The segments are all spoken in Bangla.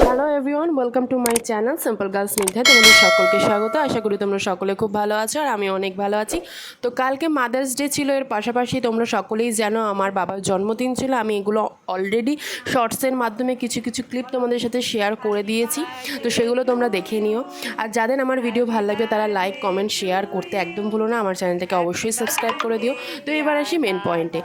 Hello everyone, welcome to my channel simple girls Snigdha. তোমাদের সকলকে স্বাগত। আশা করি তোমরা সকলে খুব ভালো আছো আর আমি অনেক ভালো আছি। তো কালকে মাদার্স ডে ছিল, এর পাশাপাশি তোমরা সকলেই জানো আমার বাবার জন্মদিন ছিল। আমি এগুলো অলরেডি শর্টসের মাধ্যমে কিছু কিছু ক্লিপ তোমাদের সাথে শেয়ার করে দিয়েছি, তো সেগুলো তোমরা দেখে নিও। আর যাদের আমার ভিডিও ভালো লাগবে তারা লাইক কমেন্ট শেয়ার করতে একদম ভুলো না। আমার চ্যানেলটাকে অবশ্যই সাবস্ক্রাইব করে দিও। তো এবার আসি মেন পয়েন্টে।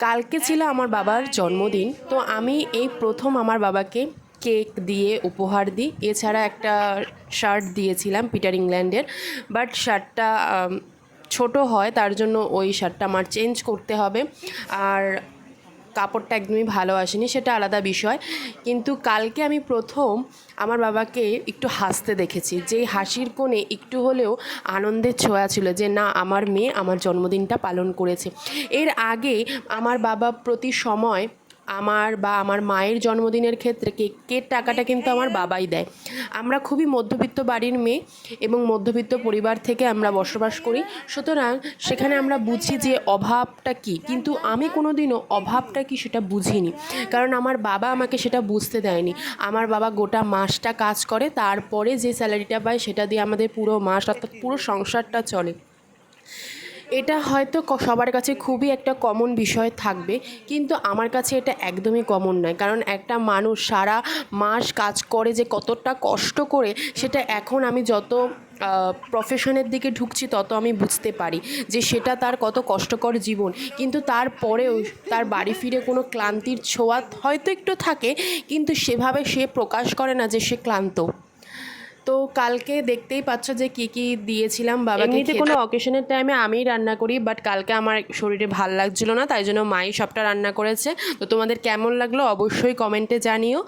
কালকে ছিল আমার বাবার জন্মদিন, তো আমি এই প্রথম আমার বাবাকে কেক দিয়ে উপহার দিই। এছাড়া একটা শার্ট দিয়েছিলাম পিটার ইংল্যান্ডের, বাট শার্টটা ছোট হয়, তার জন্য ওই শার্টটা আমার চেঞ্জ করতে হবে। আর কাপড়টা একদমই ভালো আসেনি, সেটা আলাদা বিষয়। কিন্তু কালকে আমি প্রথম আমার বাবাকে একটু হাসতে দেখেছি, যেই হাসির কোণে একটু হলেও আনন্দের ছোঁয়া ছিল, যে না, আমার মেয়ে আমার জন্মদিনটা পালন করেছে। এর আগে আমার বাবা প্রতি সময় আমার মায়ের জন্মদিনের ক্ষেত্রে কেকের টাকাটা কিন্তু আমার বাবাই দেয়। আমরা খুবই মধ্যবিত্ত বাড়ির মেয়ে এবং মধ্যবিত্ত পরিবার থেকে আমরা বসবাস করি, সুতরাং সেখানে আমরা বুঝি যে অভাবটা কী। কিন্তু আমি কোনো দিনও অভাবটা কী সেটা বুঝিনি, কারণ আমার বাবা আমাকে সেটা বুঝতে দেয়নি। আমার বাবা গোটা মাসটা কাজ করে, তারপরে যে স্যালারিটা পায় সেটা দিয়ে আমাদের পুরো মাস অর্থাৎ পুরো সংসারটা চলে। এটা হয়তো সবার কাছে খুবই একটা কমন বিষয় থাকবে, কিন্তু আমার কাছে এটা একদমই কমন নয়। কারণ একটা মানুষ সারা মাস কাজ করে যে কতটা কষ্ট করে, সেটা এখন আমি যত প্রফেশনের দিকে ঢুকছি তত আমি বুঝতে পারি যে সেটা তার কত কষ্টকর জীবন। কিন্তু তারপরেও তার বাড়ি ফিরে কোনো ক্লান্তির ছোঁয়া হয়তো একটু থাকে, কিন্তু সেভাবে সে প্রকাশ করে না যে সে ক্লান্ত। তো কালকে দেখতেই পাচ্ছ যে কী কী দিয়েছিলাম বাবাকে। এমনিতে কোনো অকেশনের টাইমে আমিই রান্না করি, বাট কালকে আমার শরীরে ভাল লাগছিল না, তাই জন্য মাই সবটা রান্না করেছে। তো তোমাদের কেমন লাগলো অবশ্যই কমেন্টে জানিও।